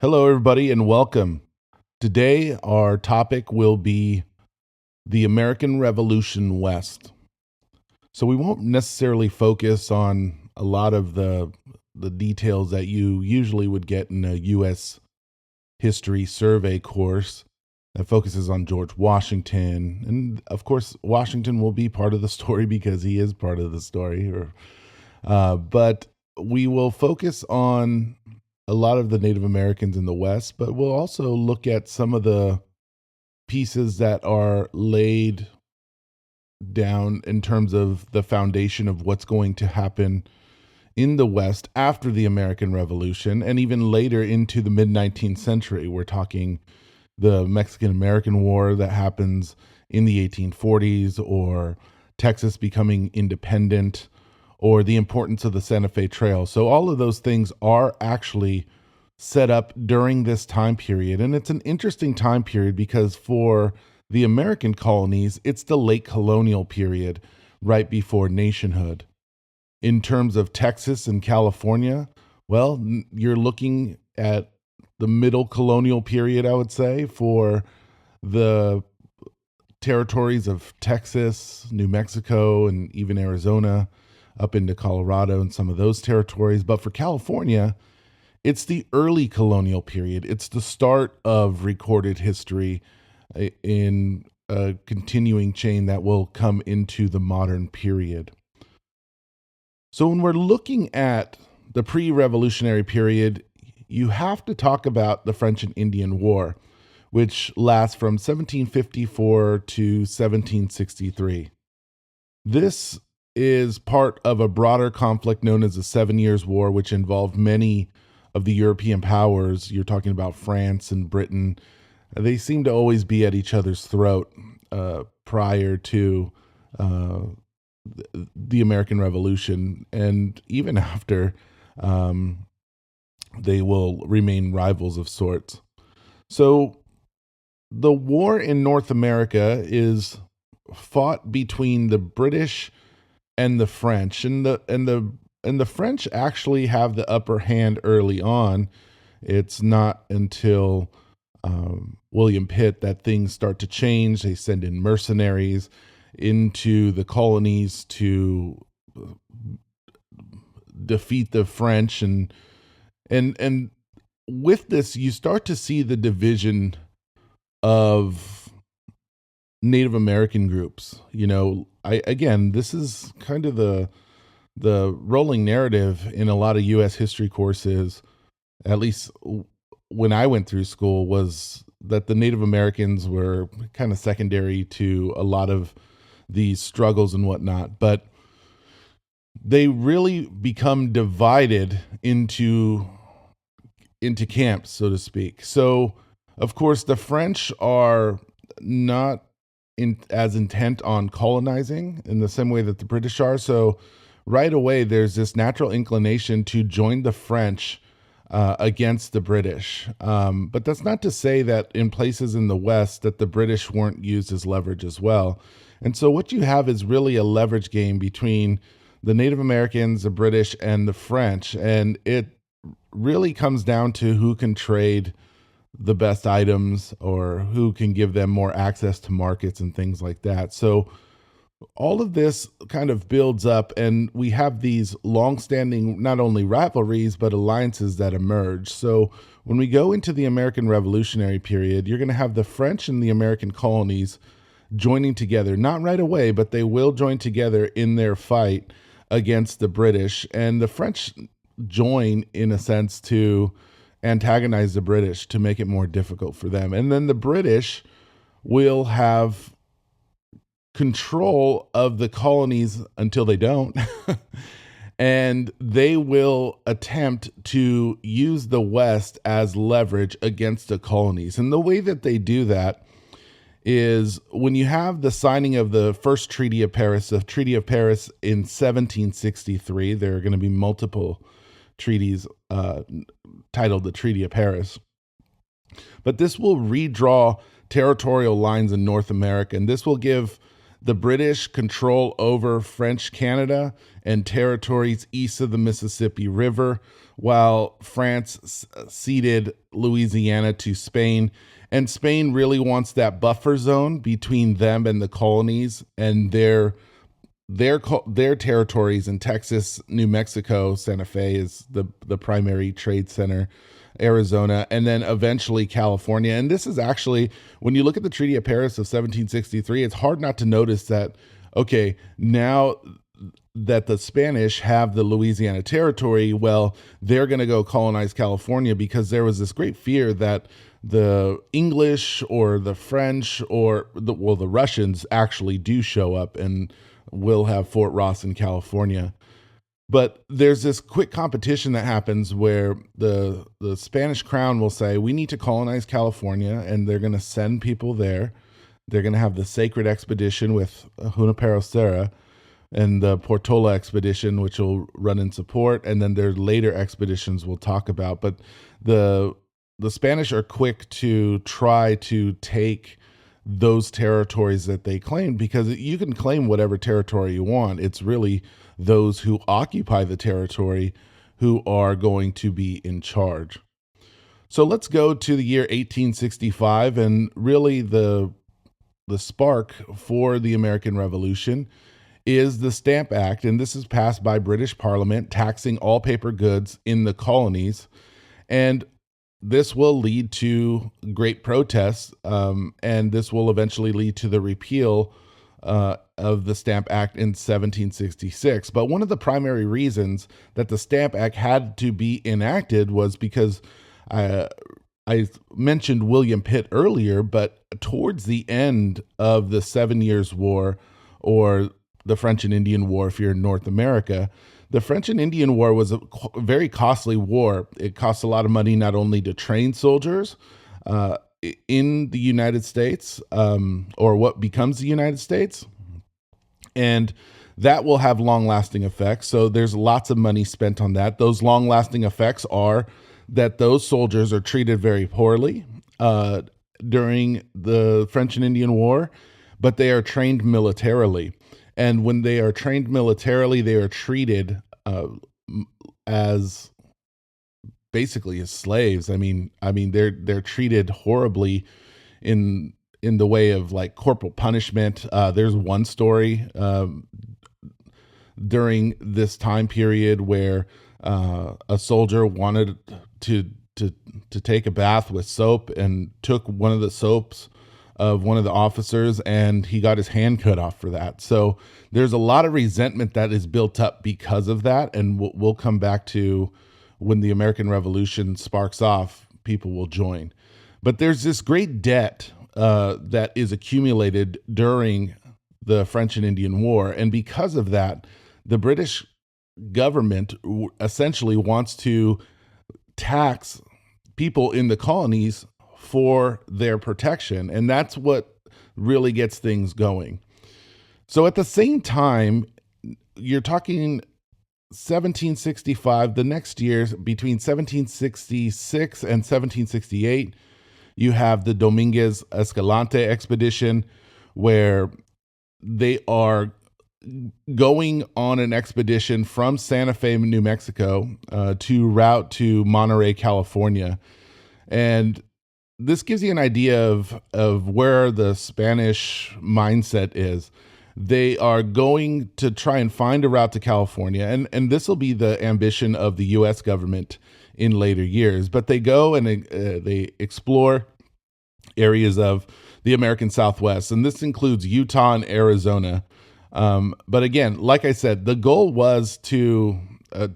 Hello, everybody, and welcome. Today, our topic will be the American Revolution West. So, we won't necessarily focus on a lot of the details that you usually would get in a U.S. history survey course that focuses on George Washington. And of course, Washington will be part of the story because he is part of the story. But we will focus on a lot of the Native Americans in the West, but we'll also look at some of the pieces that are laid down in terms of the foundation of what's going to happen in the West after the American Revolution and even later into the mid 19th century. We're talking the Mexican American War that happens in the 1840s, or Texas becoming independent, or the importance of the Santa Fe Trail. So, all of those things are actually set up during this time period. And it's an interesting time period because for the American colonies, it's the late colonial period right before nationhood. In terms of Texas and California, well, you're looking at the middle colonial period, I would say, for the territories of Texas, New Mexico, and even Arizona up into Colorado and some of those territories. But for California, it's the early colonial period. It's the start of recorded history in a continuing chain that will come into the modern period. So when we're looking at the pre-revolutionary period, you have to talk about the French and Indian War, which lasts from 1754 to 1763. This is part of a broader conflict known as the Seven Years' War, which involved many of the European powers. You're talking about France and Britain. They seem to always be at each other's throat prior to the American Revolution, and even after, they will remain rivals of sorts. So, the war in North America is fought between the British and the French, and the French actually have the upper hand early on. It's not until William Pitt that things start to change. They send in mercenaries into the colonies to defeat the French, and with this, you start to see the division of Native American groups. This is kind of the rolling narrative in a lot of U.S. history courses, at least when I went through school, was that the Native Americans were kind of secondary to a lot of these struggles and whatnot, but they really become divided into camps, so to speak. So, of course, the French are not as intent on colonizing in the same way that the British are. So, right away, there's this natural inclination to join the French against the British. But that's not to say that in places in the West that the British weren't used as leverage as well. And so, what you have is really a leverage game between the Native Americans, the British, and the French, and it really comes down to who can trade the best items or who can give them more access to markets and things like that. So all of this kind of builds up, and we have these long-standing not only rivalries but alliances that emerge. So when we go into the American Revolutionary period, you're going to have the French and the American colonies joining together, not right away, but they will join together in their fight against the British. And the French join, in a sense, to antagonize the British to make it more difficult for them. And then the British will have control of the colonies until they don't. And they will attempt to use the West as leverage against the colonies. And the way that they do that is when you have the signing of the first Treaty of Paris, the Treaty of Paris in 1763, there are going to be multiple treaties titled the Treaty of Paris. But this will redraw territorial lines in North America, and this will give the British control over French Canada and territories east of the Mississippi River, while France ceded Louisiana to Spain. And Spain really wants that buffer zone between them and the colonies, and their territories in Texas, New Mexico. Santa Fe is the primary trade center, Arizona, and then eventually California. And this is actually, when you look at the Treaty of Paris of 1763, it's hard not to notice that, okay, now that the Spanish have the Louisiana Territory, well, they're going to go colonize California, because there was this great fear that the English or the French or the Russians actually do show up and will have Fort Ross in California. But there's this quick competition that happens where the Spanish crown will say, we need to colonize California, and they're going to send people there. They're going to have the Sacred Expedition with Junipero Serra and the Portola Expedition, which will run in support, and then their later expeditions we'll talk about. But the Spanish are quick to try to take those territories that they claimed, because you can claim whatever territory you want. It's really those who occupy the territory who are going to be in charge. So let's go to the year 1865, and really the spark for the American Revolution is the Stamp Act, and this is passed by British Parliament, taxing all paper goods in the colonies. And this will lead to great protests, and this will eventually lead to the repeal of the Stamp Act in 1766. But one of the primary reasons that the Stamp Act had to be enacted was because I mentioned William Pitt earlier, but towards the end of the 7 Years' War, or the French and Indian War if you're in North America, the French and Indian War was a very costly war. It cost a lot of money not only to train soldiers in the United States, or what becomes the United States, and that will have long-lasting effects. So there's lots of money spent on that. Those long-lasting effects are that those soldiers are treated very poorly during the French and Indian War, but they are trained militarily. And when they are trained militarily, they are treated as basically as slaves. I mean, they're treated horribly in the way of like corporal punishment. There's one story during this time period where a soldier wanted to take a bath with soap and took one of the soaps of one of the officers, and he got his hand cut off for that. So there's a lot of resentment that is built up because of that, and we'll come back to when the American Revolution sparks off, people will join. But there's this great debt that is accumulated during the French and Indian War, and because of that, the British government essentially wants to tax people in the colonies for their protection. And that's what really gets things going. So at the same time, you're talking 1765, the next year, between 1766 and 1768, you have the Dominguez Escalante expedition, where they are going on an expedition from Santa Fe, New Mexico, to route to Monterey, California. And this gives you an idea of where the Spanish mindset is. They are going to try and find a route to California, and this will be the ambition of the U.S. government in later years. But they go and they explore areas of the American Southwest, and this includes Utah and Arizona. But again, like I said, the goal was to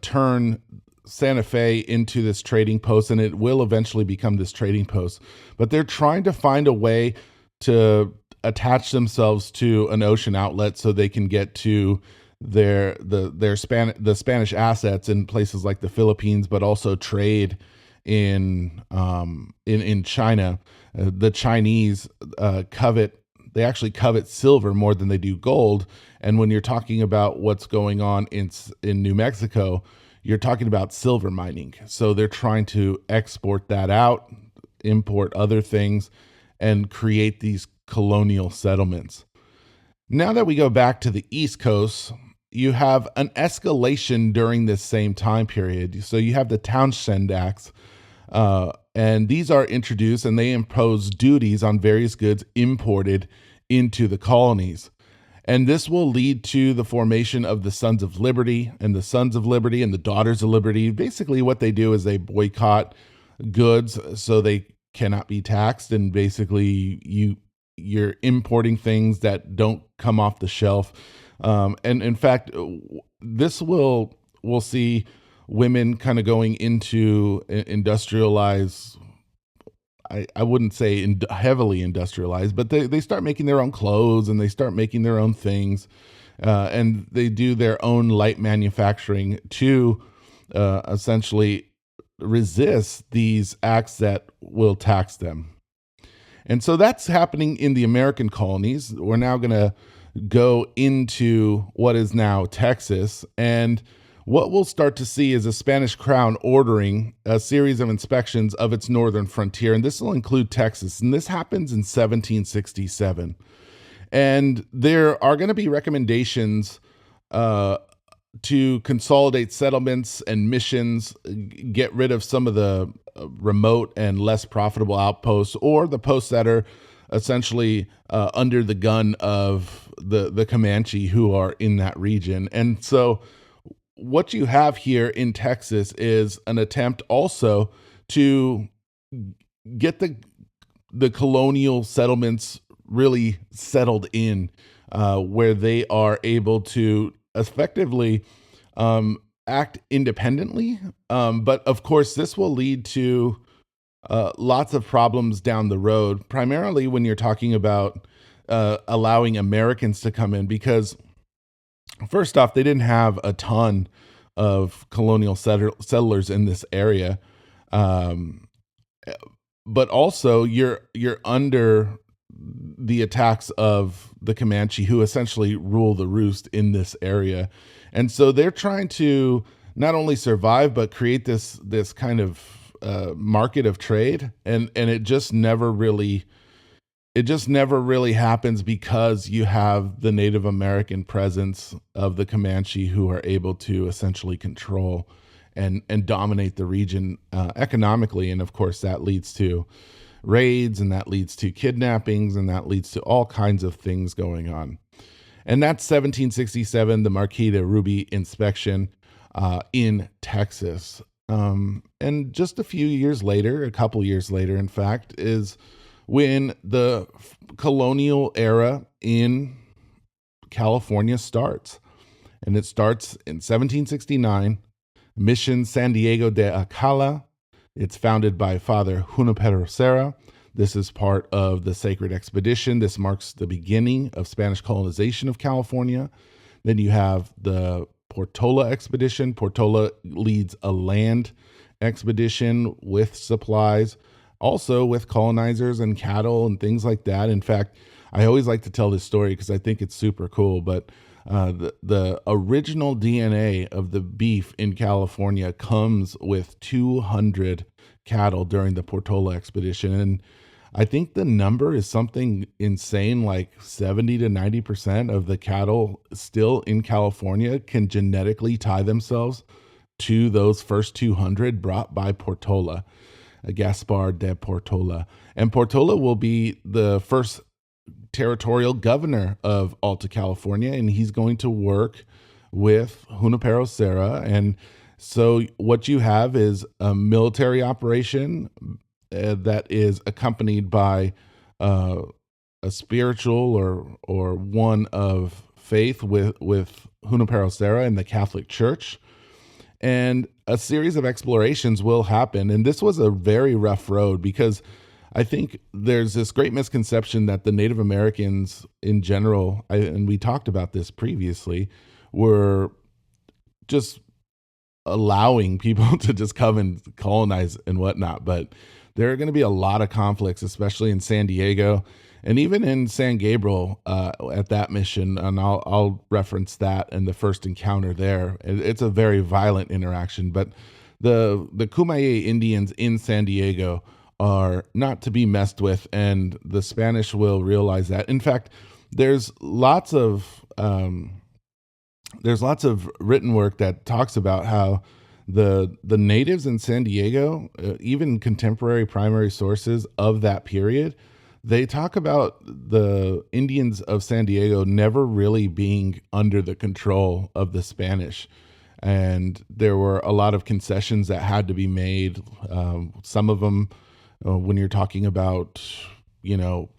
turn Santa Fe into this trading post, and it will eventually become this trading post. But they're trying to find a way to attach themselves to an ocean outlet so they can get to the Spanish assets in places like the Philippines, but also trade in China. The Chinese they actually covet silver more than they do gold. And when you're talking about what's going on in New Mexico, you're talking about silver mining. So they're trying to export that out, import other things, and create these colonial settlements. Now that we go back to the East Coast, you have an escalation during this same time period. So you have the Townshend Acts, and these are introduced and they impose duties on various goods imported into the colonies. And this will lead to the formation of the Sons of Liberty and the Sons of Liberty and the Daughters of Liberty. Basically, what they do is they boycott goods so they cannot be taxed, and basically you're importing things that don't come off the shelf. And in fact, this we'll see women kind of going into industrialized. I wouldn't say heavily industrialized, but they start making their own clothes and they start making their own things, and they do their own light manufacturing to essentially resist these acts that will tax them. And so that's happening in the American colonies. We're now going to go into what is now Texas. And what we'll start to see is a Spanish crown ordering a series of inspections of its northern frontier. And this will include Texas. And this happens in 1767. And there are going to be recommendations to consolidate settlements and missions, get rid of some of the remote and less profitable outposts, or the posts that are essentially under the gun of the Comanche who are in that region. And so what you have here in Texas is an attempt also to get the colonial settlements really settled in, where they are able to effectively act independently. But of course, this will lead to lots of problems down the road, primarily when you're talking about allowing Americans to come in, because first off, they didn't have a ton of colonial settlers in this area. But also you're under the attacks of the Comanche, who essentially rule the roost in this area. And so they're trying to not only survive, but create this kind of market of trade. And it just never really happens, because you have the Native American presence of the Comanche, who are able to essentially control and dominate the region economically. And of course, that leads to raids, and that leads to kidnappings, and that leads to all kinds of things going on. And that's 1767, the Marquis de Ruby inspection in Texas. And just a couple years later, in fact, is when the colonial era in California starts. And it starts in 1769, Mission San Diego de Acala. It's founded by Father Junipero Serra. This is part of the Sacred Expedition. This marks the beginning of Spanish colonization of California. Then you have the Portola Expedition. Portola leads a land expedition with supplies, also with colonizers and cattle and things like that. In fact, I always like to tell this story because I think it's super cool, but the original DNA of the beef in California comes with 200 cattle during the Portola expedition. And I think the number is something insane, like 70 to 90% of the cattle still in California can genetically tie themselves to those first 200 brought by Portola, Gaspar de Portola. And Portola will be the first territorial governor of Alta California, and he's going to work with Junipero Serra. And so what you have is a military operation that is accompanied by a spiritual or one of faith with Junipero Serra and the Catholic Church. And a series of explorations will happen. And this was a very rough road, because I think there's this great misconception that the Native Americans in general, and we talked about this previously, were just allowing people to just come and colonize and whatnot. But there are going to be a lot of conflicts, especially in San Diego and even in San Gabriel at that mission. And I'll reference that and the first encounter there. It's a very violent interaction. But the Kumeyaay Indians in San Diego are not to be messed with, and the Spanish will realize that. In fact, there's lots of there's lots of written work that talks about how the natives in San Diego, even contemporary primary sources of that period, they talk about the Indians of San Diego never really being under the control of the Spanish. And there were a lot of concessions that had to be made. Some of them, when you're talking about, you know,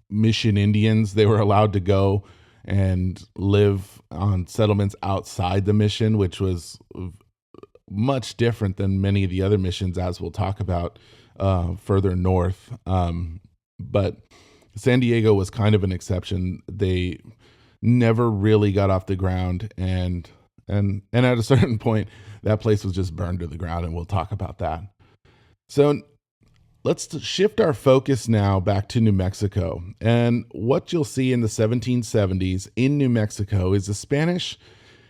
mission Indians, they were allowed to go and live on settlements outside the mission, which was much different than many of the other missions, as we'll talk about further north. But San Diego was kind of an exception. They never really got off the ground, and at a certain point, that place was just burned to the ground, and we'll talk about that. So let's shift our focus now back to New Mexico. And what you'll see in the 1770s in New Mexico is the Spanish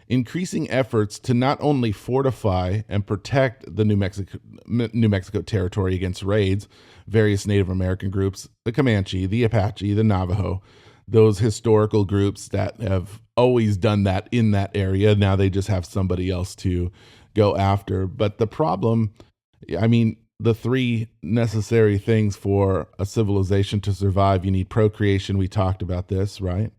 increasing efforts to not only fortify and protect the New Mexico territory against raids, various Native American groups, the Comanche, the Apache, the Navajo, those historical groups that have always done that in that area. Now they just have somebody else to go after. But the problem, I mean, the three necessary things for a civilization to survive: you need procreation. We talked about this, right?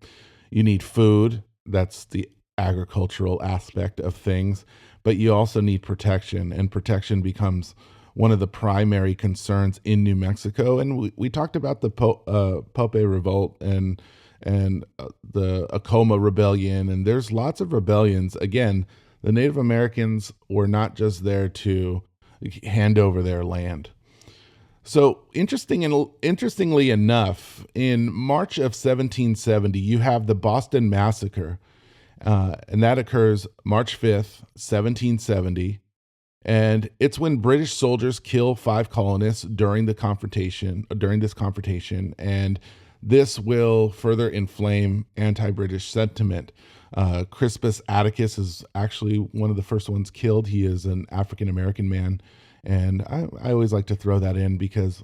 You need food. That's the agricultural aspect of things. But you also need protection, and protection becomes one of the primary concerns in New Mexico. And we talked about the Pope Revolt and the Acoma Rebellion, and there's lots of rebellions. Again, the Native Americans were not just there to hand over their land. So interestingly enough, in March of 1770, you have the Boston Massacre, and that occurs March 5th, 1770. And it's when British soldiers kill 5 colonists during this confrontation, and this will further inflame anti-British sentiment. Crispus Attucks is actually one of the first ones killed. He is an African-American man, and I always like to throw that in because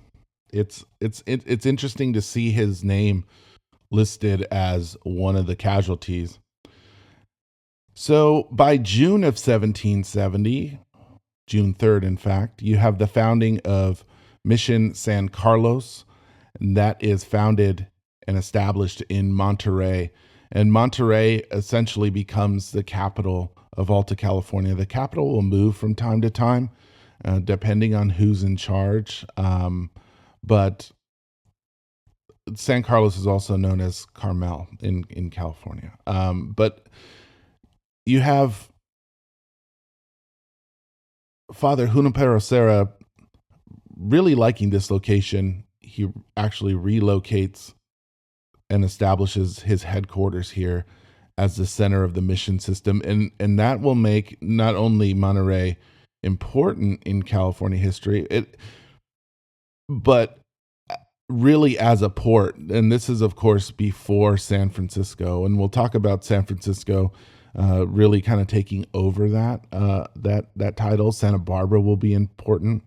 it's interesting to see his name listed as one of the casualties. So by June of 1770, June 3rd, in fact, you have the founding of Mission San Carlos, and that is founded and established in Monterey. And Monterey essentially becomes the capital of Alta California. The capital will move from time to time, depending on who's in charge. But San Carlos is also known as Carmel in California. But you have Father Junipero Serra really liking this location. He actually relocates and establishes his headquarters here as the center of the mission system. And that will make not only Monterey important in California history, but really as a port. And this is, of course, before San Francisco. And we'll talk about San Francisco really kind of taking over that title. Santa Barbara will be important.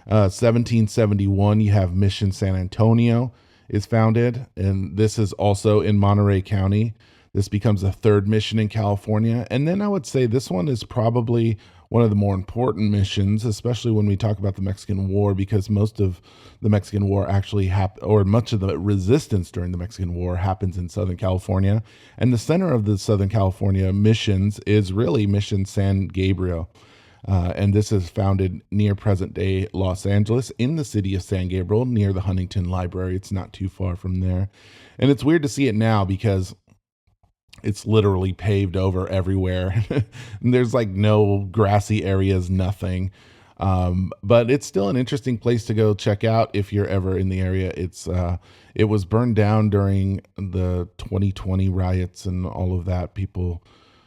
1771, you have Mission San Antonio is founded, and this is also in Monterey County. This becomes the third mission in California. And then I would say this one is probably one of the more important missions, especially when we talk about the Mexican War, because most of the Mexican War actually or much of the resistance during the Mexican War happens in Southern California. And the center of the Southern California missions is really Mission San Gabriel. And this is founded near present-day Los Angeles in the city of San Gabriel, near the Huntington Library. It's not too far from there. And it's weird to see it now because it's literally paved over everywhere. And there's like no grassy areas, nothing. But it's still an interesting place to go check out if you're ever in the area. It was burned down during the 2020 riots and all of that, people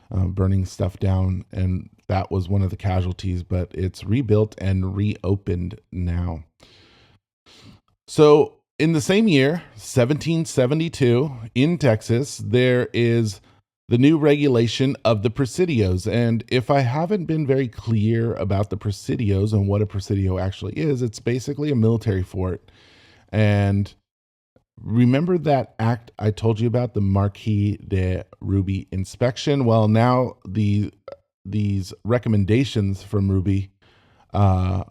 burning stuff down, and that was one of the casualties, but it's rebuilt and reopened now. So in the same year, 1772, in Texas, there is the new regulation of the presidios. And if I haven't been very clear about the presidios and what a presidio actually is, it's basically a military fort. And Remember that act I told you about, the Marquis de Ruby inspection? Well, now these recommendations from Ruby uh,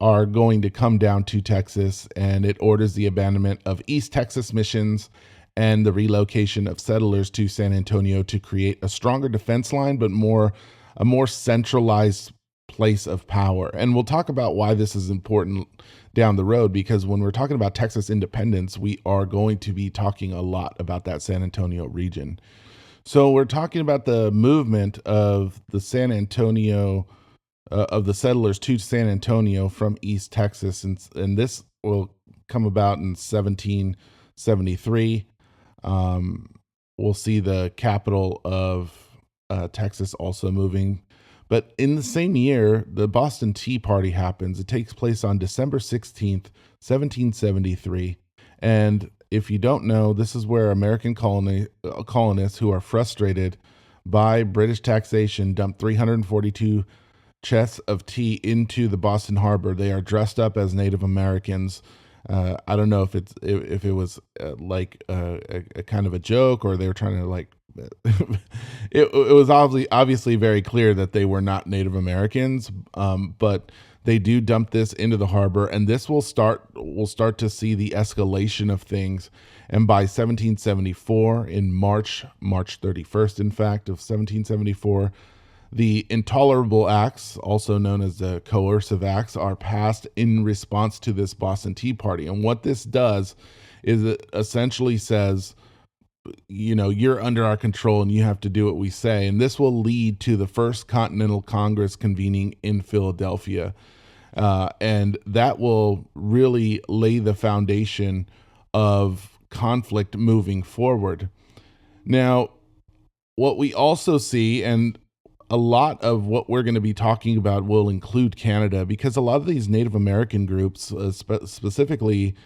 are going to come down to Texas, and it orders the abandonment of East Texas missions and the relocation of settlers to San Antonio to create a stronger defense line, but a more centralized place of power. And we'll talk about why this is important down the road, because when we're talking about Texas independence, we are going to be talking a lot about that San Antonio region. So we're talking about the movement of the San Antonio of the settlers to San Antonio from East Texas, and this will come about in 1773. We'll see the capital of Texas also moving. But in the same year, the Boston Tea Party happens. It takes place on December 16th, 1773. And if you don't know, this is where American colonists who are frustrated by British taxation dump 342 chests of tea into the Boston Harbor. They are dressed up as Native Americans. I don't know if it was like a kind of a joke, or they were trying to like. It was obviously very clear that they were not Native Americans, but they do dump this into the harbor, and this will start. We'll start to see the escalation of things. And by 1774, in March 31st, in fact, of 1774. The Intolerable Acts, also known as the Coercive Acts, are passed in response to this Boston Tea Party. And what this does is it essentially says, you know, you're under our control and you have to do what we say. And this will lead to the First Continental Congress convening in Philadelphia. And that will really lay the foundation of conflict moving forward. Now, what we also see, and a lot of what we're going to be talking about will include Canada, because a lot of these Native American groups, specifically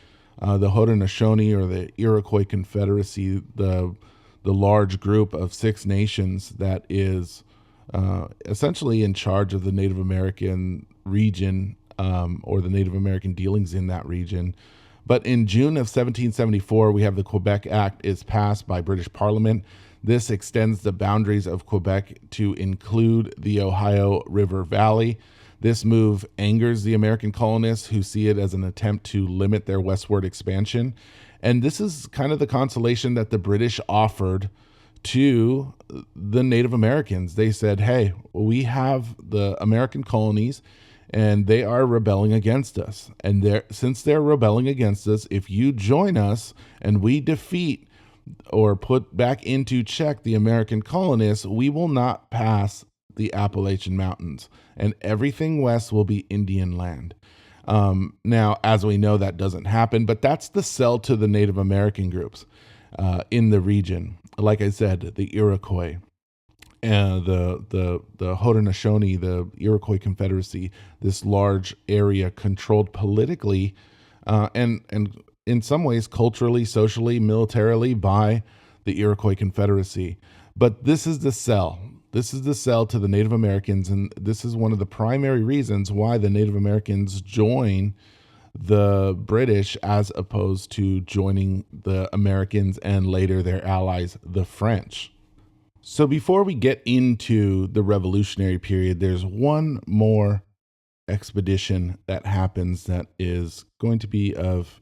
the Haudenosaunee or the Iroquois Confederacy, the large group of 6 nations that is essentially in charge of the Native American region, or the Native American dealings in that region. But in June of 1774, we have the Quebec Act is passed by British Parliament. This extends the boundaries of Quebec to include the Ohio River Valley. This move angers the American colonists, who see it as an attempt to limit their westward expansion. And this is kind of the consolation that the British offered to the Native Americans. They said, hey, we have the American colonies, and they are rebelling against us. And since they're rebelling against us, if you join us and we defeat or put back into check the American colonists, we will not pass the Appalachian Mountains, and everything west will be Indian land. Now, as we know, that doesn't happen, but that's the sell to the Native American groups in the region. Like I said, the Iroquois, and the Haudenosaunee, the Iroquois Confederacy, this large area controlled politically and in some ways culturally, socially, militarily by the Iroquois Confederacy. But this is the sell. This is the sell to the Native Americans, and this is one of the primary reasons why the Native Americans join the British as opposed to joining the Americans and later their allies, the French. So before we get into the Revolutionary period, there's one more expedition that happens that is going to be of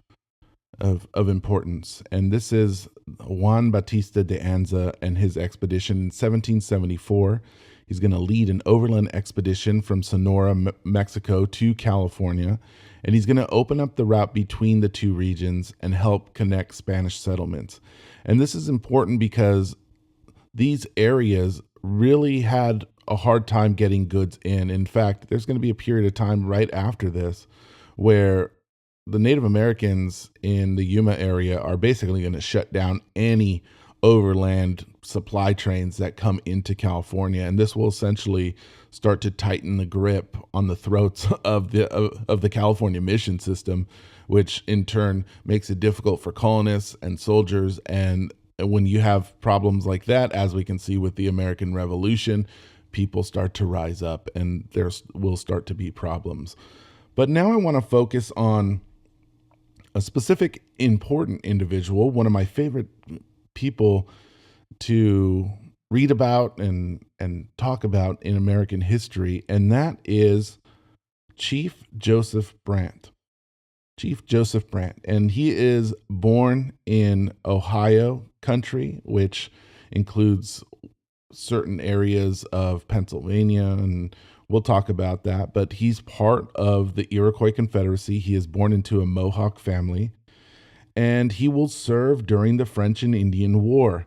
importance, and this is Juan Bautista de Anza and his expedition in 1774. He's going to lead an overland expedition from Sonora, Mexico to California, and he's going to open up the route between the two regions and help connect Spanish settlements. And this is important because these areas really had a hard time getting goods in. In fact, there's going to be a period of time right after this where the Native Americans in the Yuma area are basically going to shut down any overland supply trains that come into California, and this will essentially start to tighten the grip on the throats of the California mission system, which in turn makes it difficult for colonists and soldiers. And when you have problems like that, as we can see with the American Revolution, people start to rise up, and there will start to be problems. But now I want to focus on a specific important individual, one of my favorite people to read about and talk about in American history, and that is Chief Joseph Brant. Chief Joseph Brant, and he is born in Ohio country, which includes certain areas of Pennsylvania, and we'll talk about that. But he's part of the Iroquois Confederacy. He is born into a Mohawk family, and he will serve during the French and Indian War.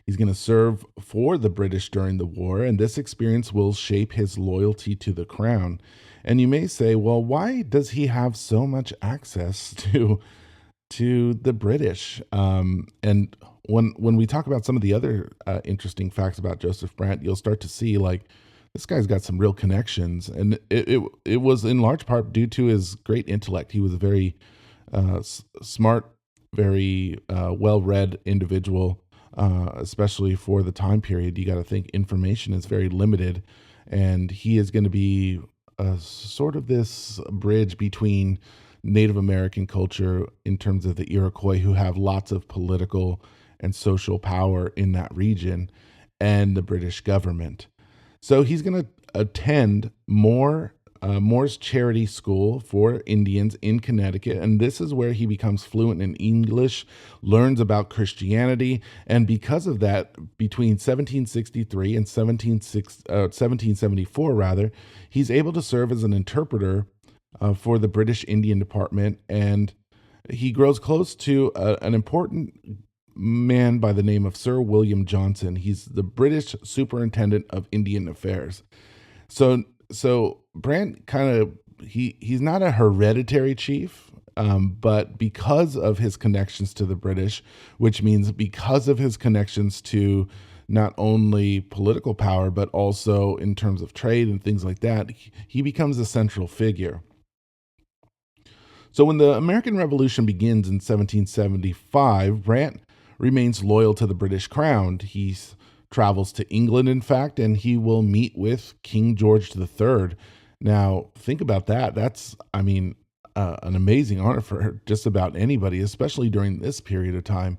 He's going to serve for the British during the war, and this experience will shape his loyalty to the crown. And you may say, well, why does he have so much access to the British? And when we talk about some of the other interesting facts about Joseph Brant, you'll start to see like this guy's got some real connections, and it was in large part due to his great intellect. He was a very smart, very well-read individual, especially for the time period. You got to think information is very limited, and he is going to be sort of this bridge between Native American culture in terms of the Iroquois, who have lots of political and social power in that region, and the British government. So he's going to attend Moore's Charity School for Indians in Connecticut, and this is where he becomes fluent in English, learns about Christianity, and because of that, between 1763 and 1774, rather, he's able to serve as an interpreter for the British Indian Department, and he grows close to an important man by the name of Sir William Johnson. He's the British Superintendent of Indian Affairs. So Brant he's not a hereditary chief, but because of his connections to the British, which means because of his connections to not only political power, but also in terms of trade and things like that, he becomes a central figure. So when the American Revolution begins in 1775, Brant remains loyal to the British crown. He travels to England, in fact, and he will meet with King George III. Now, think about that. That's, an amazing honor for just about anybody, especially during this period of time,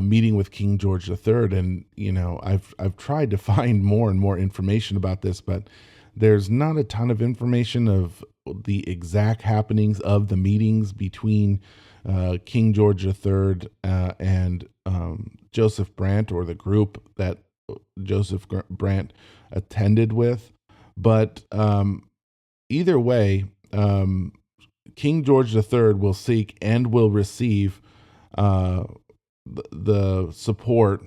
meeting with King George III. And, I've tried to find more and more information about this, but there's not a ton of information of the exact happenings of the meetings between King George III and Joseph Brant, or the group that Joseph Brant attended with. But either way, King George III will seek and will receive the support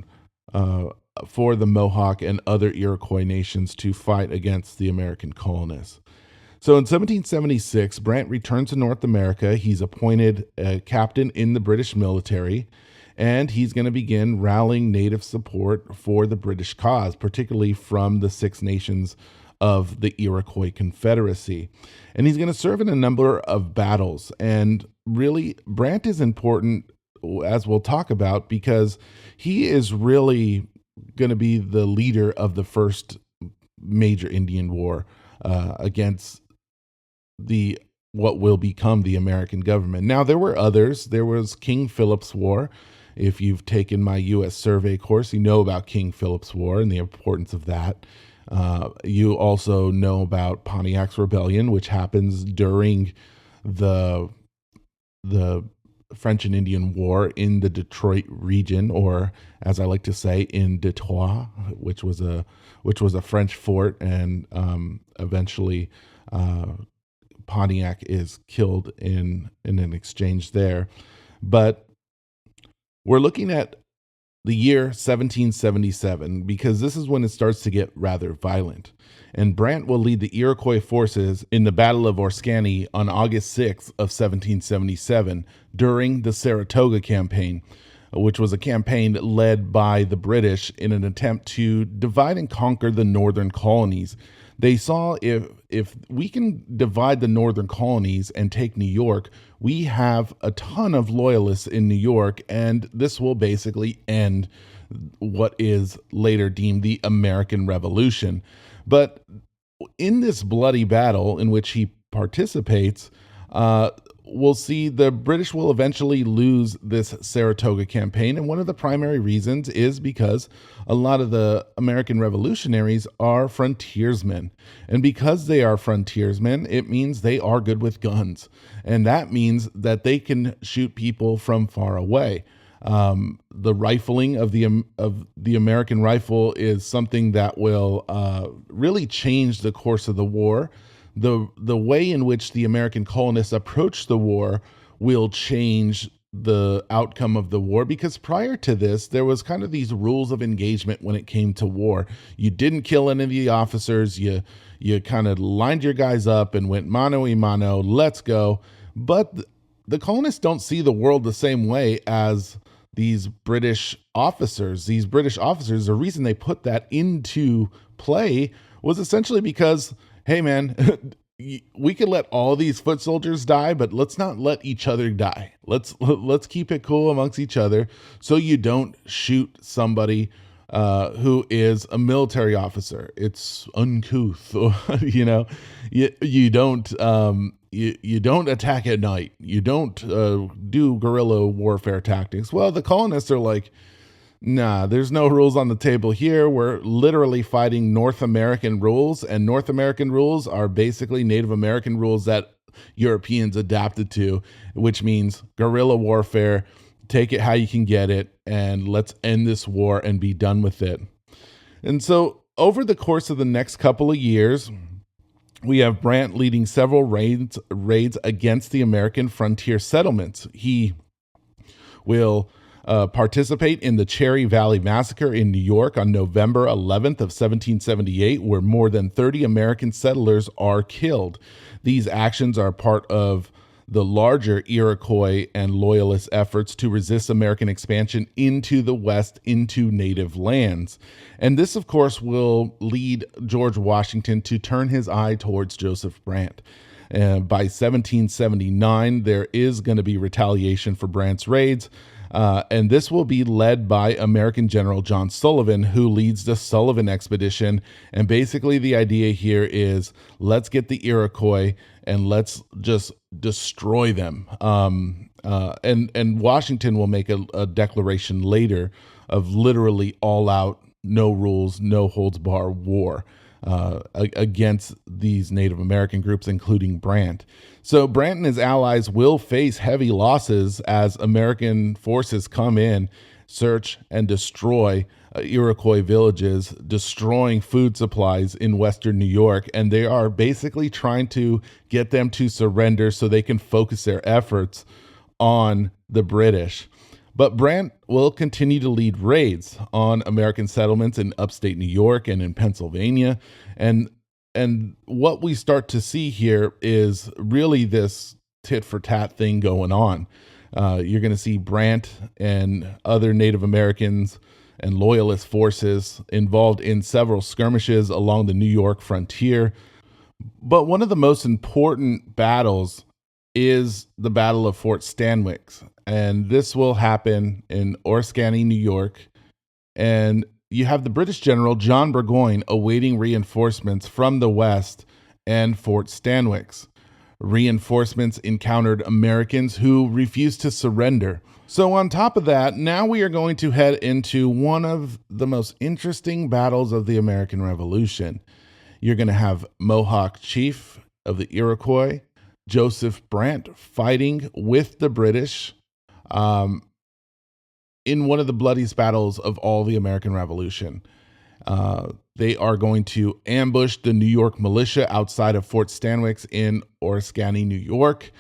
for the Mohawk and other Iroquois nations to fight against the American colonists. So in 1776, Brant returns to North America. He's appointed a captain in the British military, and he's going to begin rallying Native support for the British cause, particularly from the Six Nations of the Iroquois Confederacy. And he's going to serve in a number of battles. And really, Brant is important, as we'll talk about, because he is really going to be the leader of the first major Indian war against what will become the American government. Now, there were others. There was King Philip's War. If you've taken my U.S. survey course, you know about King Philip's War and the importance of that. You also know about Pontiac's Rebellion, which happens during the French and Indian War in the Detroit region, or as I like to say, in Detroit, which was a French fort, and eventually Pontiac is killed in an exchange there. But we're looking at the year 1777, because this is when it starts to get rather violent. And Brant will lead the Iroquois forces in the Battle of Oriskany on August 6th of 1777 during the Saratoga Campaign, which was a campaign led by the British in an attempt to divide and conquer the northern colonies. They saw if we can divide the northern colonies and take New York, we have a ton of loyalists in New York, and this will basically end what is later deemed the American Revolution. But in this bloody battle in which he participates, we'll see the British will eventually lose this Saratoga campaign. And one of the primary reasons is because a lot of the American revolutionaries are frontiersmen. And because they are frontiersmen, it means they are good with guns. And that means that they can shoot people from far away. The rifling of the American rifle is something that will really change the course of the war. The way in which the American colonists approach the war will change the outcome of the war, because prior to this there was kind of these rules of engagement when it came to war. You didn't kill any of the officers. You kind of lined your guys up and went mano a mano, let's go. But the colonists don't see the world the same way as these British officers. These British officers, the reason they put that into play was essentially because, hey man, we could let all these foot soldiers die, but let's not let each other die. Let's keep it cool amongst each other, so you don't shoot somebody who is a military officer. It's uncouth. You don't you don't attack at night. You don't do guerrilla warfare tactics. Well, the colonists are like, nah, there's no rules on the table here. We're literally fighting North American rules, and North American rules are basically Native American rules that Europeans adapted to, which means guerrilla warfare. Take it how you can get it, and let's end this war and be done with it. And so over the course of the next couple of years, we have Brant leading several raids against the American frontier settlements. He will participate in the Cherry Valley Massacre in New York on November 11th of 1778, where more than 30 American settlers are killed. These actions are part of the larger Iroquois and Loyalist efforts to resist American expansion into the West, into native lands. And this, of course, will lead George Washington to turn his eye towards Joseph Brant. By 1779, there is going to be retaliation for Brant's raids. And this will be led by American General John Sullivan, who leads the Sullivan Expedition. And basically the idea here is, let's get the Iroquois and let's just destroy them. And Washington will make a declaration later of literally all out, no rules, no holds bar war against these Native American groups, including Brant. So Brant and his allies will face heavy losses as American forces come in, search and destroy Iroquois villages, destroying food supplies in Western New York. And they are basically trying to get them to surrender so they can focus their efforts on the British. But Brant will continue to lead raids on American settlements in upstate New York and in Pennsylvania. And what we start to see here is really this tit for tat thing going on. You're going to see Brant and other Native Americans and Loyalist forces involved in several skirmishes along the New York frontier. But one of the most important battles is the Battle of Fort Stanwix. And this will happen in Oriskany, New York. And you have the British general John Burgoyne awaiting reinforcements from the west and Fort Stanwix. Reinforcements encountered Americans who refused to surrender. So on top of that, now we are going to head into one of the most interesting battles of the American Revolution. You're going to have Mohawk chief of the Iroquois, Joseph Brant, fighting with the British in one of the bloodiest battles of all the American Revolution. They are going to ambush the New York militia outside of Fort Stanwix in Oriskany, New York.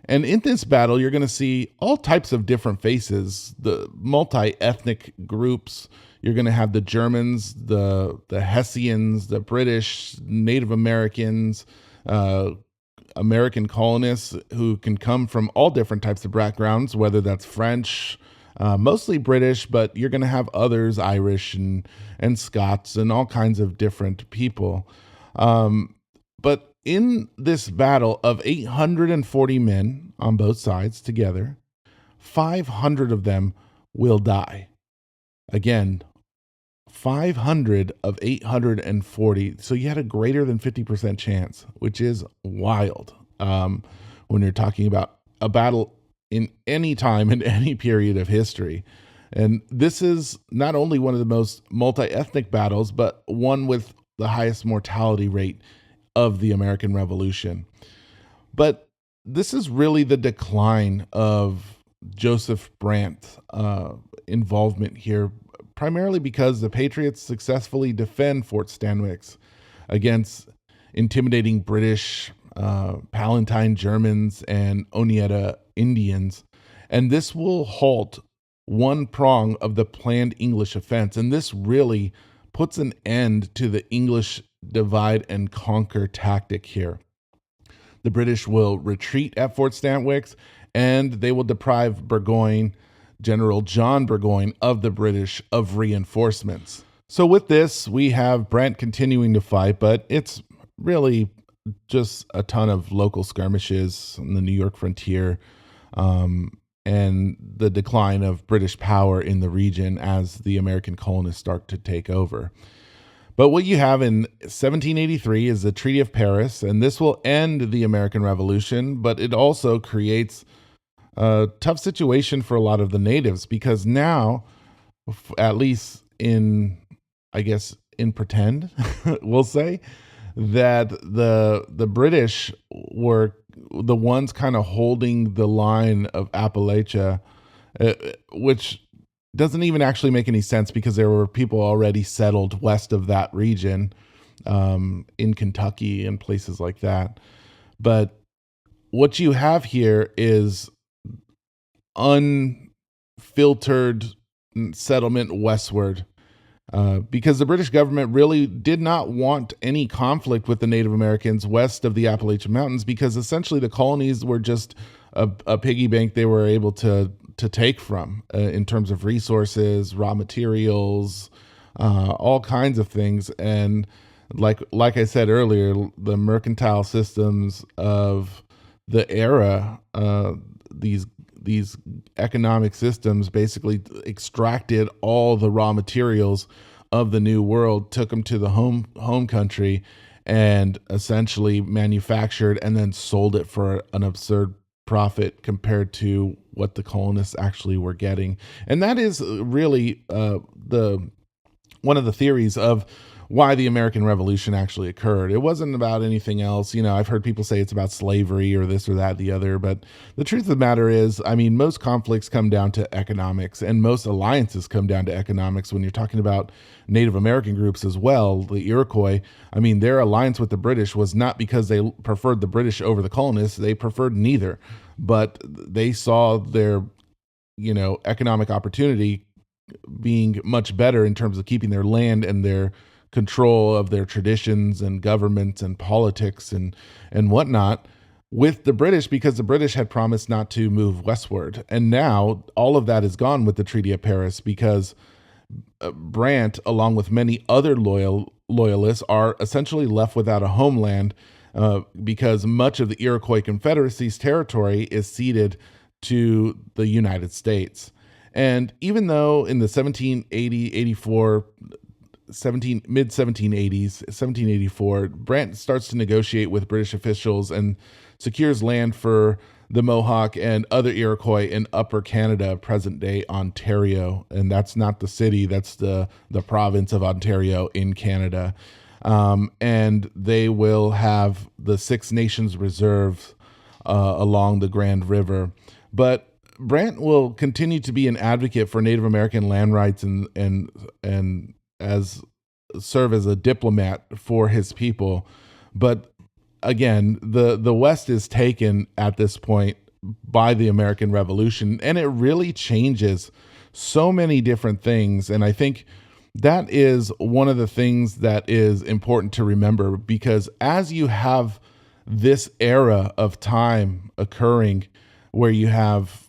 And in this battle, you're going to see all types of different faces, the multi-ethnic groups. You're going to have the Germans, the Hessians, the British, Native Americans, American colonists who can come from all different types of backgrounds, whether that's French, mostly British, but you're going to have others, Irish and Scots and all kinds of different people. But in this battle of 840 men on both sides together, 500 of them will die. Again, 500 of 840. So you had a greater than 50% chance, which is wild when you're talking about a battle in any time in any period of history. And this is not only one of the most multi-ethnic battles, but one with the highest mortality rate of the American Revolution. But this is really the decline of Joseph Brant involvement here, primarily because the Patriots successfully defend Fort Stanwix against intimidating British, Palatine Germans, and Oneida Indians. And this will halt one prong of the planned English offense. And this really puts an end to the English divide and conquer tactic here. The British will retreat at Fort Stanwix, and they will deprive Burgoyne, General John Burgoyne of the British, of reinforcements. So with this, we have Brant continuing to fight, but it's really just a ton of local skirmishes on the New York frontier, and the decline of British power in the region as the American colonists start to take over. But what you have in 1783 is the Treaty of Paris, and this will end the American Revolution, but it also creates a tough situation for a lot of the natives, because now, at least in, I guess, in pretend, we'll say, that the British were the ones kind of holding the line of Appalachia, which doesn't even actually make any sense, because there were people already settled west of that region, in Kentucky and places like that. But what you have here is unfiltered settlement westward, because the British government really did not want any conflict with the Native Americans west of the Appalachian Mountains, because essentially the colonies were just a piggy bank they were able to take from, in terms of resources, raw materials, all kinds of things. And like I said earlier, the mercantile systems of the era, these economic systems basically extracted all the raw materials of the New World, took them to the home country, and essentially manufactured and then sold it for an absurd profit compared to what the colonists actually were getting. And that is really one of the theories of why the American Revolution actually occurred. It wasn't about anything else. I've heard people say it's about slavery or this or that, the other, but the truth of the matter is, most conflicts come down to economics, and most alliances come down to economics. When you're talking about Native American groups as well, the Iroquois, their alliance with the British was not because they preferred the British over the colonists. They preferred neither, but they saw their, economic opportunity being much better in terms of keeping their land and their control of their traditions and governments and politics and whatnot with the British, because the British had promised not to move westward. And now all of that is gone with the Treaty of Paris, because Brant, along with many other loyalists, are essentially left without a homeland, because much of the Iroquois Confederacy's territory is ceded to the United States. And even though in the 1784, Brant starts to negotiate with British officials and secures land for the Mohawk and other Iroquois in Upper Canada, present-day Ontario. And that's not the city, that's the province of Ontario in Canada. And they will have the Six Nations reserves along the Grand River. But Brant will continue to be an advocate for Native American land rights and as serve as a diplomat for his people. But again, the West is taken at this point by the American Revolution, and it really changes so many different things. And I think that is one of the things that is important to remember, because as you have this era of time occurring where you have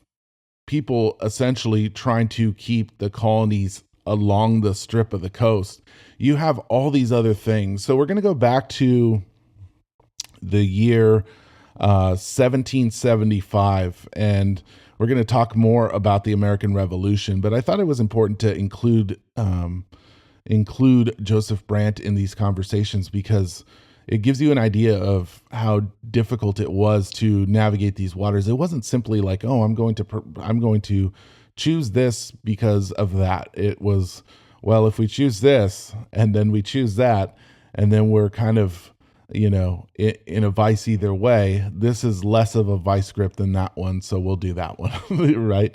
people essentially trying to keep the colonies along the strip of the coast, you have all these other things. So we're going to go back to the year 1775, and we're going to talk more about the American Revolution. But I thought it was important to include Joseph Brant in these conversations, because it gives you an idea of how difficult it was to navigate these waters. It wasn't simply like, oh, I'm going to choose this because of that. It was, well, if we choose this and then we choose that, and then we're kind of, in a vice either way, this is less of a vice grip than that one, so we'll do that one, right?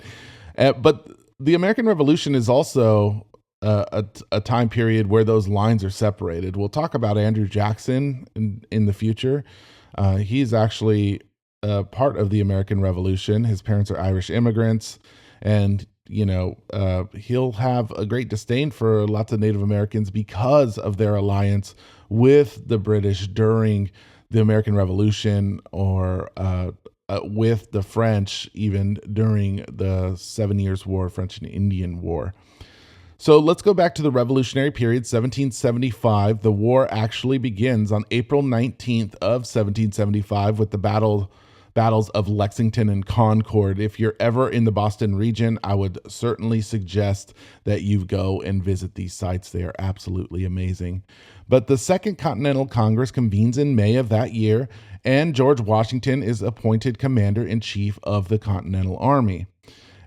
But the American Revolution is also a time period where those lines are separated. We'll talk about Andrew Jackson in the future. He's actually part of the American Revolution. His parents are Irish immigrants, and he'll have a great disdain for lots of Native Americans because of their alliance with the British during the American Revolution, or with the French even during the 7 Years' War, French and Indian War. So let's go back to the Revolutionary period, 1775. The war actually begins on April 19th of 1775 with the battles of Lexington and Concord. If you're ever in the Boston region, I would certainly suggest that you go and visit these sites. They are absolutely amazing. But the Second Continental Congress convenes in May of that year, and George Washington is appointed commander-in-chief of the Continental Army.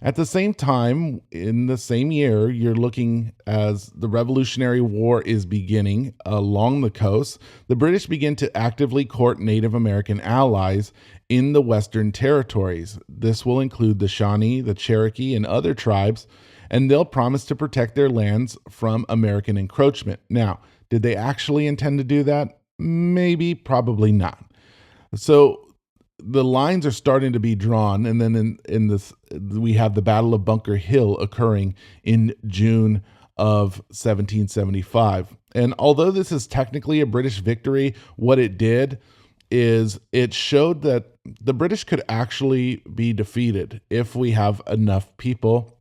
At the same time, in the same year, you're looking as the Revolutionary War is beginning along the coast. The British begin to actively court Native American allies in the Western territories. This will include the Shawnee, the Cherokee, and other tribes, and they'll promise to protect their lands from American encroachment. Now, did they actually intend to do that? Maybe, probably not. So the lines are starting to be drawn, and then in this, we have the Battle of Bunker Hill occurring in June of 1775. And although this is technically a British victory, what it did is it showed that the British could actually be defeated if we have enough people,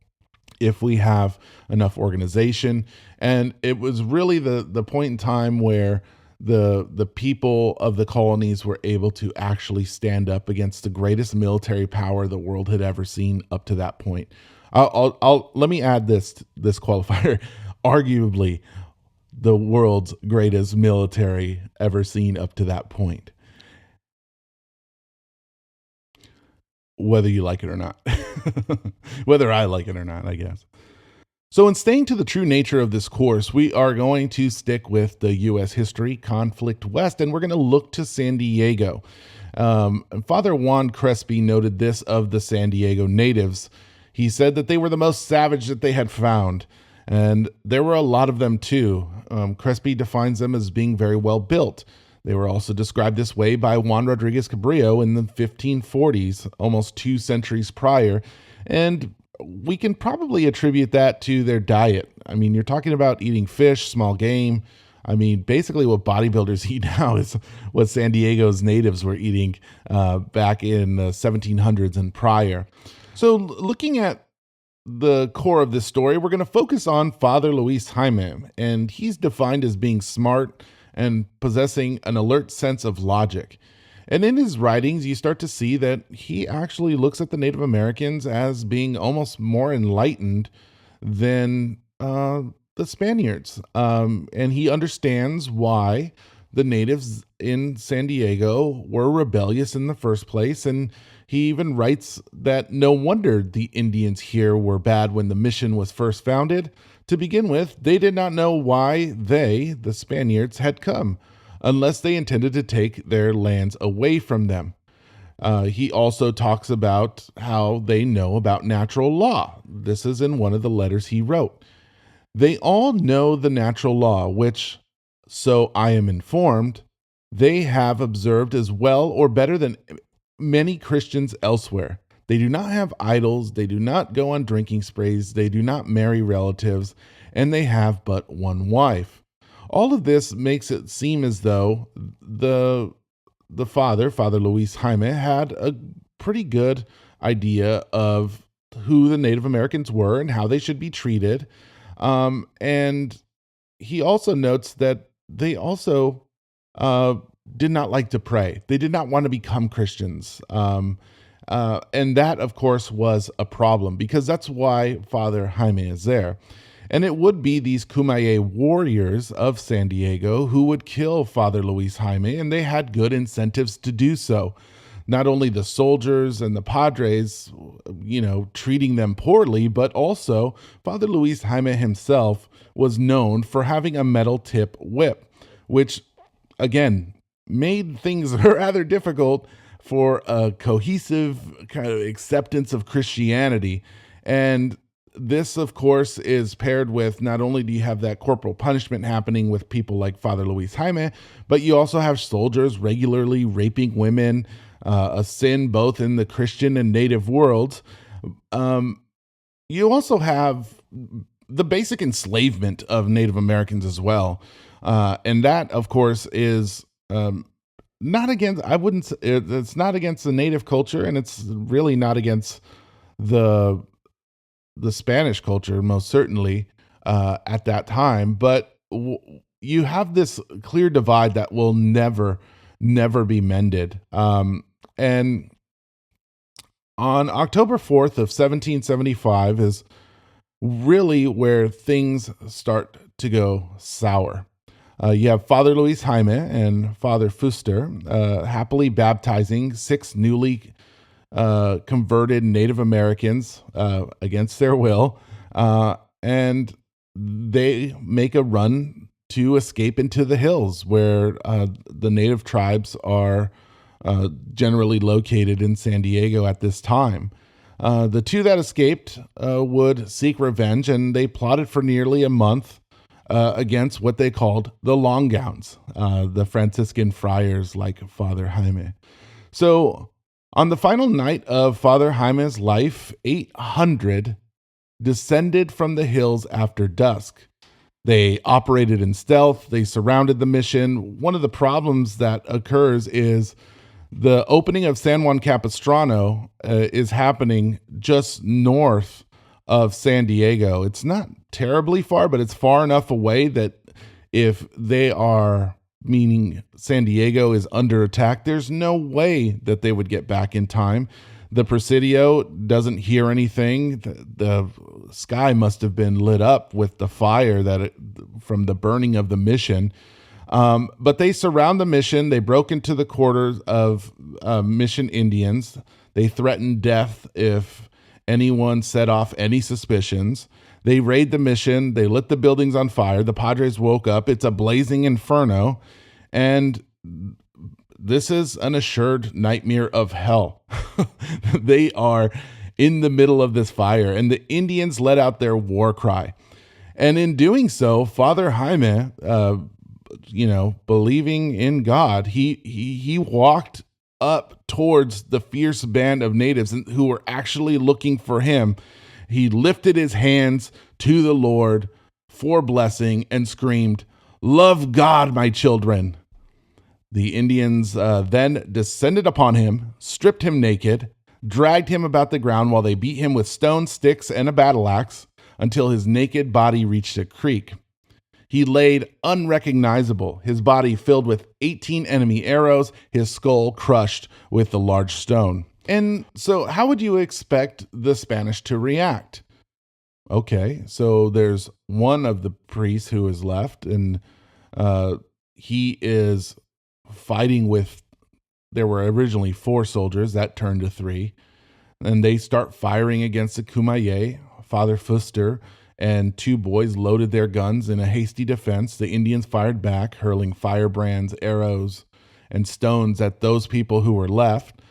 if we have enough organization. And it was really the point in time where the people of the colonies were able to actually stand up against the greatest military power the world had ever seen up to that point. Let me add this qualifier. Arguably, the world's greatest military ever seen up to that point. Whether you like it or not. Whether I like it or not, I guess. So in staying to the true nature of this course, we are going to stick with the U.S. history, Conflict West, and we're going to look to San Diego. Father Juan Crespi noted this of the San Diego natives. He said that they were the most savage that they had found, and there were a lot of them too. Crespi defines them as being very well built. They were also described this way by Juan Rodriguez Cabrillo in the 1540s, almost 2 centuries prior, and we can probably attribute that to their diet. I mean, you're talking about eating fish, small game. I mean, basically what bodybuilders eat now is what San Diego's natives were eating back in the 1700s and prior. So looking at the core of this story, we're going to focus on Father Luis Jaime, and he's defined as being smart and possessing an alert sense of logic. And in his writings, you start to see that he actually looks at the Native Americans as being almost more enlightened than the Spaniards. And he understands why the natives in San Diego were rebellious in the first place. And he even writes that no wonder the Indians here were bad when the mission was first founded. To begin with, they did not know why they, the Spaniards, had come, unless they intended to take their lands away from them. He also talks about how they know about natural law. This is in one of the letters he wrote. They all know the natural law, which, so I am informed, they have observed as well or better than many Christians elsewhere. They do not have idols, they do not go on drinking sprees, they do not marry relatives, and they have but one wife. All of this makes it seem as though the Father Luis Jaime, had a pretty good idea of who the Native Americans were and how they should be treated. And he also notes that they also did not like to pray. They did not want to become Christians. And that, of course, was a problem, because that's why Father Jaime is there. And it would be these Kumeyaay warriors of San Diego who would kill Father Luis Jaime, and they had good incentives to do so. Not only the soldiers and the padres, treating them poorly, but also Father Luis Jaime himself was known for having a metal tip whip, which, again, made things rather difficult for a cohesive kind of acceptance of Christianity. And this, of course, is paired with not only do you have that corporal punishment happening with people like Father Luis Jaime, but you also have soldiers regularly raping women, a sin both in the Christian and native worlds. You also have the basic enslavement of Native Americans as well. And that, of course, is not against, I wouldn't, it's not against the native culture, and it's really not against the Spanish culture, most certainly, at that time. But you have this clear divide that will never be mended. And on October 4th of 1775 is really where things start to go sour. You have Father Luis Jaime and Father Fuster happily baptizing 6 newly converted Native Americans against their will, and they make a run to escape into the hills where the native tribes are generally located in San Diego at this time. The 2 that escaped would seek revenge, and they plotted for nearly a month against what they called the Long Gowns, the Franciscan friars like Father Jaime. So on the final night of Father Jaime's life, 800 descended from the hills after dusk. They operated in stealth. They surrounded the mission. One of the problems that occurs is the opening of San Juan Capistrano is happening just north of San Diego. It's not terribly far, but it's far enough away that if they are, meaning San Diego is under attack, there's no way that they would get back in time. The Presidio doesn't hear anything. The sky must have been lit up with the fire from the burning of the mission. But they surround the mission. They broke into the quarters of mission Indians. They threatened death if anyone set off any suspicions. They raid the mission. They lit the buildings on fire. The Padres woke up. It's a blazing inferno. And this is an assured nightmare of hell. They are in the middle of this fire, and the Indians let out their war cry. And in doing so, Father Jaime, believing in God, he walked up towards the fierce band of natives who were actually looking for him. He lifted his hands to the Lord for blessing and screamed, "Love God, my children." The Indians then descended upon him, stripped him naked, dragged him about the ground while they beat him with stones, sticks, and a battle axe until his naked body reached a creek. He laid unrecognizable, his body filled with 18 enemy arrows, his skull crushed with the large stone. And so how would you expect the Spanish to react? Okay, so there's one of the priests who is left, and he is fighting with, there were originally 4 soldiers that turned to 3, and they start firing against the Kumeyaay. Father Fuster and 2 boys loaded their guns in a hasty defense. The Indians fired back, hurling firebrands, arrows, and stones at those people who were left.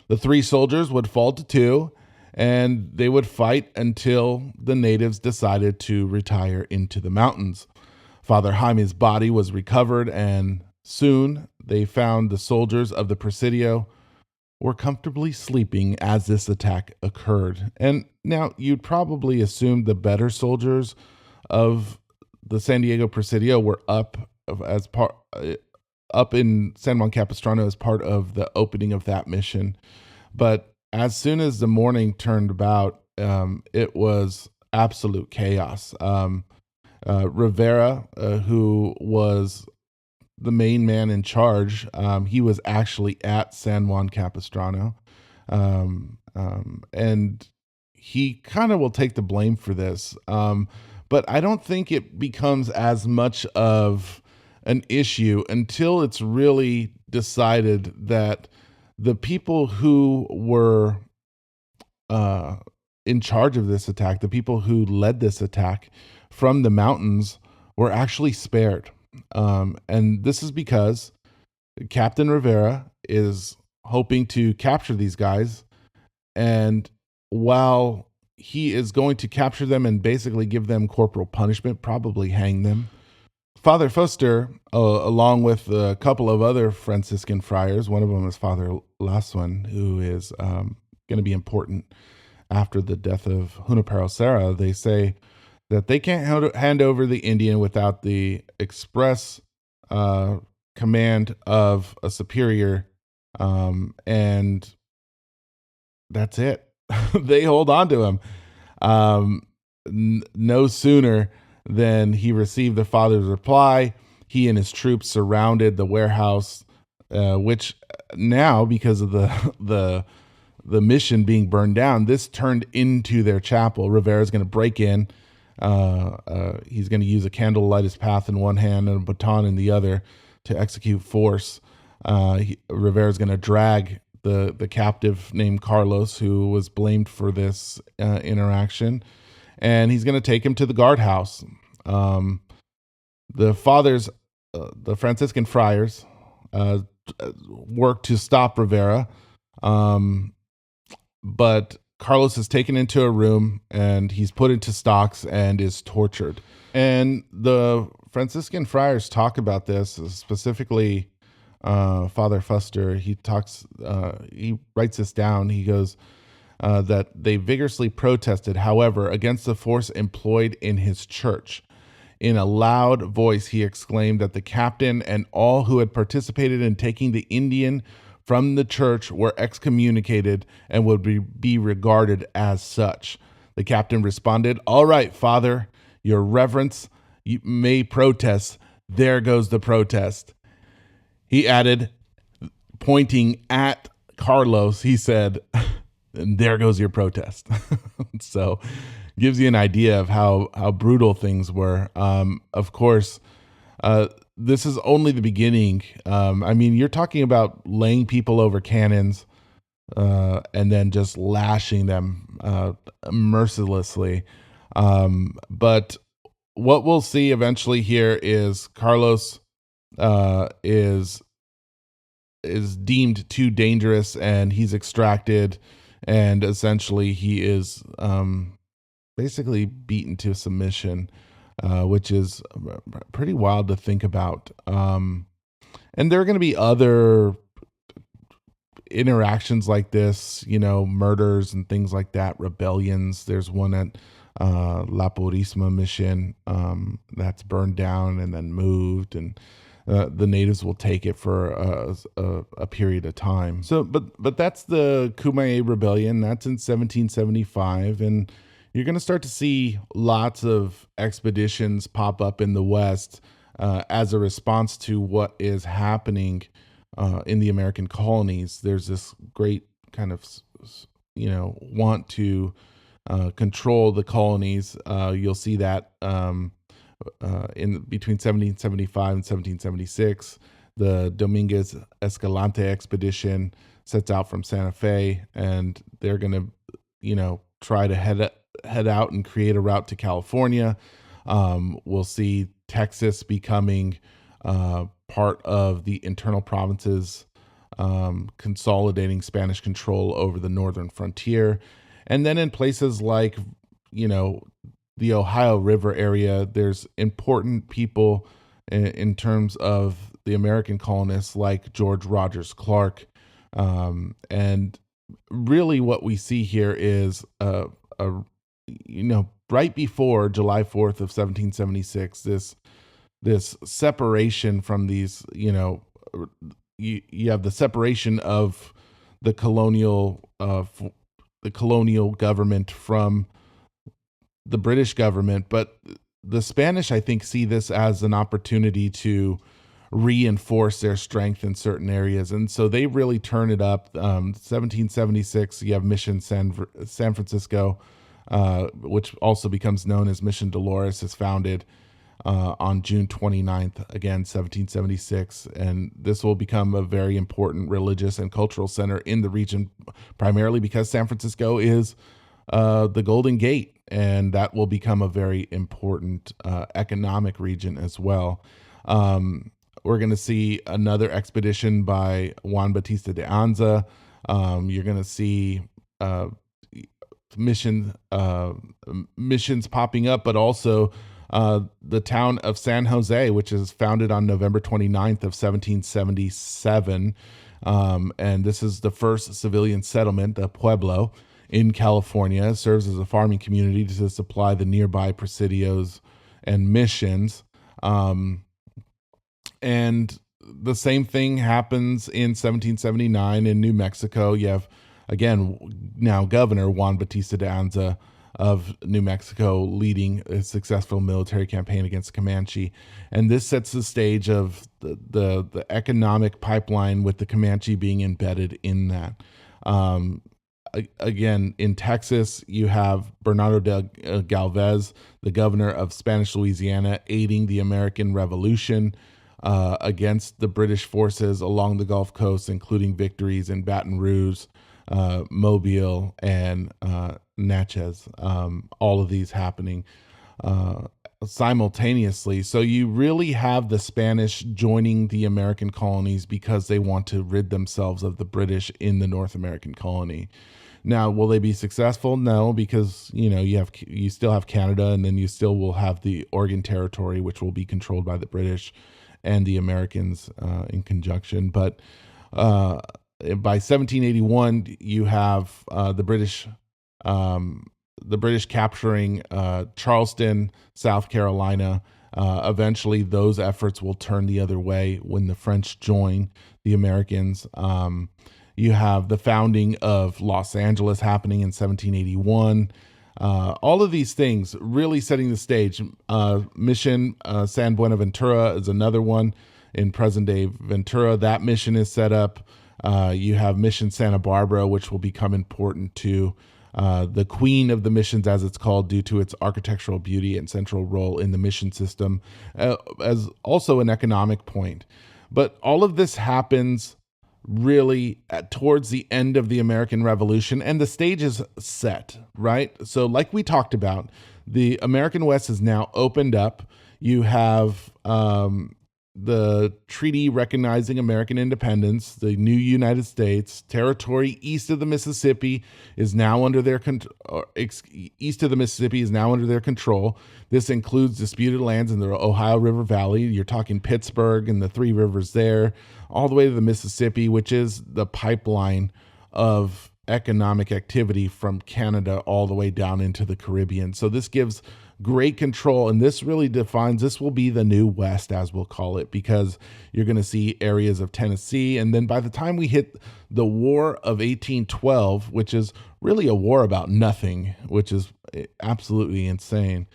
The 3 soldiers would fall to 2, and they would fight until the natives decided to retire into the mountains. Father Jaime's body was recovered, and soon they found the soldiers of the Presidio were comfortably sleeping as this attack occurred. And now you'd probably assume the better soldiers of the San Diego Presidio were up in San Juan Capistrano as part of the opening of that mission. But as soon as the morning turned about, it was absolute chaos. Rivera, who was the main man in charge, he was actually at San Juan Capistrano. And he kind of will take the blame for this. but I don't think it becomes as much of an issue until it's really decided that the people who were in charge of this attack, the people who led this attack from the mountains, were actually spared. And this is because Captain Rivera is hoping to capture these guys. And while he is going to capture them and basically give them corporal punishment, probably hang them, Father Fuster, along with a couple of other Franciscan friars, one of them is Father Lasuen, who is going to be important after the death of Junipero Serra, they say that they can't hand over the Indian without the express command of a superior, and that's it. They hold on to him. No sooner than he received the father's reply, he and his troops surrounded the warehouse, which now, because of the mission being burned down, this turned into their chapel. Rivera's going to break in. He's going to use a candle to light his path in one hand and a baton in the other to execute force. Rivera's going to drag the captive named Carlos, who was blamed for this interaction, and he's going to take him to the guardhouse. The fathers, the Franciscan friars, work to stop Rivera, but Carlos is taken into a room and he's put into stocks and is tortured. And the Franciscan friars talk about this, specifically Father Fuster. He writes this down. He goes, that they vigorously protested, however, against the force employed in his church. In a loud voice, he exclaimed that the captain and all who had participated in taking the Indian from the church were excommunicated and would be regarded as such. The captain responded, "All right, Father, your reverence, you may protest. There goes the protest." He added, pointing at Carlos, he said, "And there goes your protest." So gives you an idea of how brutal things were. Of course, this is only the beginning. I mean, you're talking about laying people over cannons and then just lashing them mercilessly. But what we'll see eventually here is Carlos is deemed too dangerous and he's extracted, and essentially he is basically beaten to submission, which is pretty wild to think about. And there are going to be other interactions like this, murders and things like that, rebellions. There's one at La Purísima mission that's burned down and then moved, and the natives will take it for a period of time. So, but that's the Kumeyaay Rebellion. That's in 1775, and you're going to start to see lots of expeditions pop up in the West as a response to what is happening in the American colonies. There's this great kind of, want to control the colonies. You'll see that in between 1775 and 1776. The Dominguez Escalante expedition sets out from Santa Fe, and they're going to, try to head out and create a route to California. We'll see Texas becoming part of the internal provinces, consolidating Spanish control over the northern frontier. And then in places like, the Ohio River area, there's important people in terms of the American colonists like George Rogers Clark. And really what we see here is right before July 4th of 1776, this separation from these, you have the separation of the colonial government from the British government, but the Spanish, I think, see this as an opportunity to reinforce their strength in certain areas, and so they really turn it up. 1776, you have Mission San Francisco, which also becomes known as Mission Dolores, is founded on June 29th, again, 1776. And this will become a very important religious and cultural center in the region, primarily because San Francisco is the Golden Gate, and that will become a very important economic region as well. We're going to see another expedition by Juan Bautista de Anza. You're going to see missions popping up, but also the town of San Jose, which is founded on November 29th of 1777. And this is the first civilian settlement, the Pueblo, in California. It serves as a farming community to supply the nearby presidios and missions. And the same thing happens in 1779 in New Mexico. You have, again, now Governor Juan Bautista de Anza of New Mexico leading a successful military campaign against Comanche. And this sets the stage of the economic pipeline, with the Comanche being embedded in that. Again, in Texas, you have Bernardo de Galvez, the governor of Spanish Louisiana, aiding the American Revolution against the British forces along the Gulf Coast, including victories in Baton Rouge, Mobile, and Natchez. All of these happening simultaneously. So you really have the Spanish joining the American colonies because they want to rid themselves of the British in the North American colony. Now, will they be successful? No, because you still have Canada, and then you still will have the Oregon Territory, which will be controlled by the British and the Americans in conjunction. But by 1781, you have the British capturing Charleston, South Carolina. Eventually, those efforts will turn the other way when the French join the Americans. You have the founding of Los Angeles happening in 1781. All of these things really setting the stage. Mission San Buenaventura is another one in present-day Ventura. That mission is set up. You have Mission Santa Barbara, which will become important to the queen of the missions, as it's called, due to its architectural beauty and central role in the mission system, as also an economic point. But all of this happens really towards the end of the American Revolution, and the stage is set, right? So like we talked about, the American West is now opened up. You have the treaty recognizing American independence, the new United States territory east of the Mississippi is now under their east of the Mississippi is now under their control. This includes disputed lands in the Ohio River Valley. You're talking Pittsburgh and the three rivers there, all the way to the Mississippi, which is the pipeline of economic activity from Canada all the way down into the Caribbean. So this gives great control, and this really defines, this will be the new West, as we'll call it, because you're going to see areas of Tennessee. And then by the time we hit the War of 1812, which is really a war about nothing, which is absolutely insane,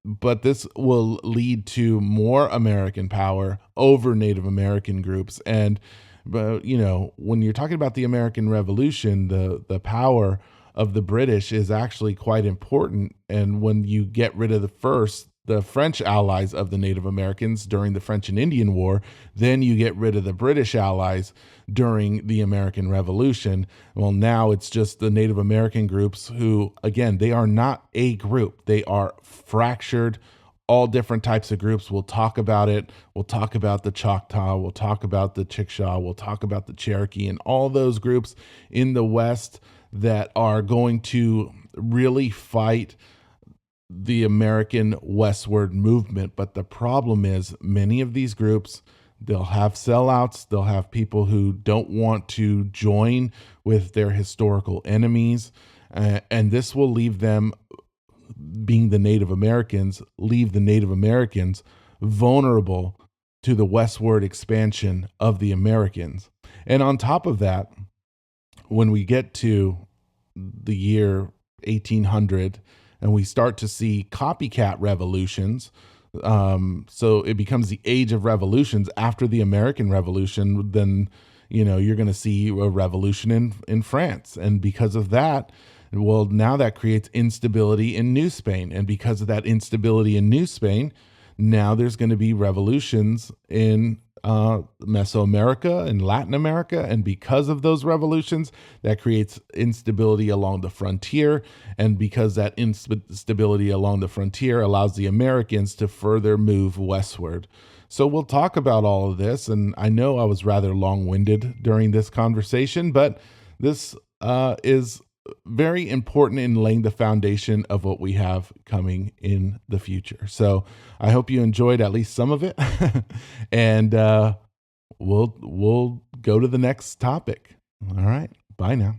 but this will lead to more American power over Native American groups. And but when you're talking about the American Revolution, the power of the British is actually quite important. And when you get rid of the French allies of the Native Americans during the French and Indian War, then you get rid of the British allies during the American Revolution. Well, now it's just the Native American groups who, again, they are not a group. They are fractured, all different types of groups. We'll talk about it. We'll talk about the Choctaw. We'll talk about the Chickasaw. We'll talk about the Cherokee and all those groups in the West that are going to really fight the American westward movement. But the problem is, many of these groups, they'll have sellouts. They'll have people who don't want to join with their historical enemies. And this will leave them, being the Native Americans, leave the Native Americans vulnerable to the westward expansion of the Americans. And on top of that, when we get to the year 1800 and we start to see copycat revolutions, so it becomes the age of revolutions after the American Revolution, then you're going to see a revolution in France. And because of that, Well, now that creates instability in New Spain. And because of that instability in New Spain, now there's going to be revolutions in Mesoamerica and Latin America. And because of those revolutions, that creates instability along the frontier. And because that instability along the frontier allows the Americans to further move westward. So we'll talk about all of this. And I know I was rather long winded during this conversation, but this is very important in laying the foundation of what we have coming in the future. So I hope you enjoyed at least some of it, and we'll go to the next topic. All right, bye now.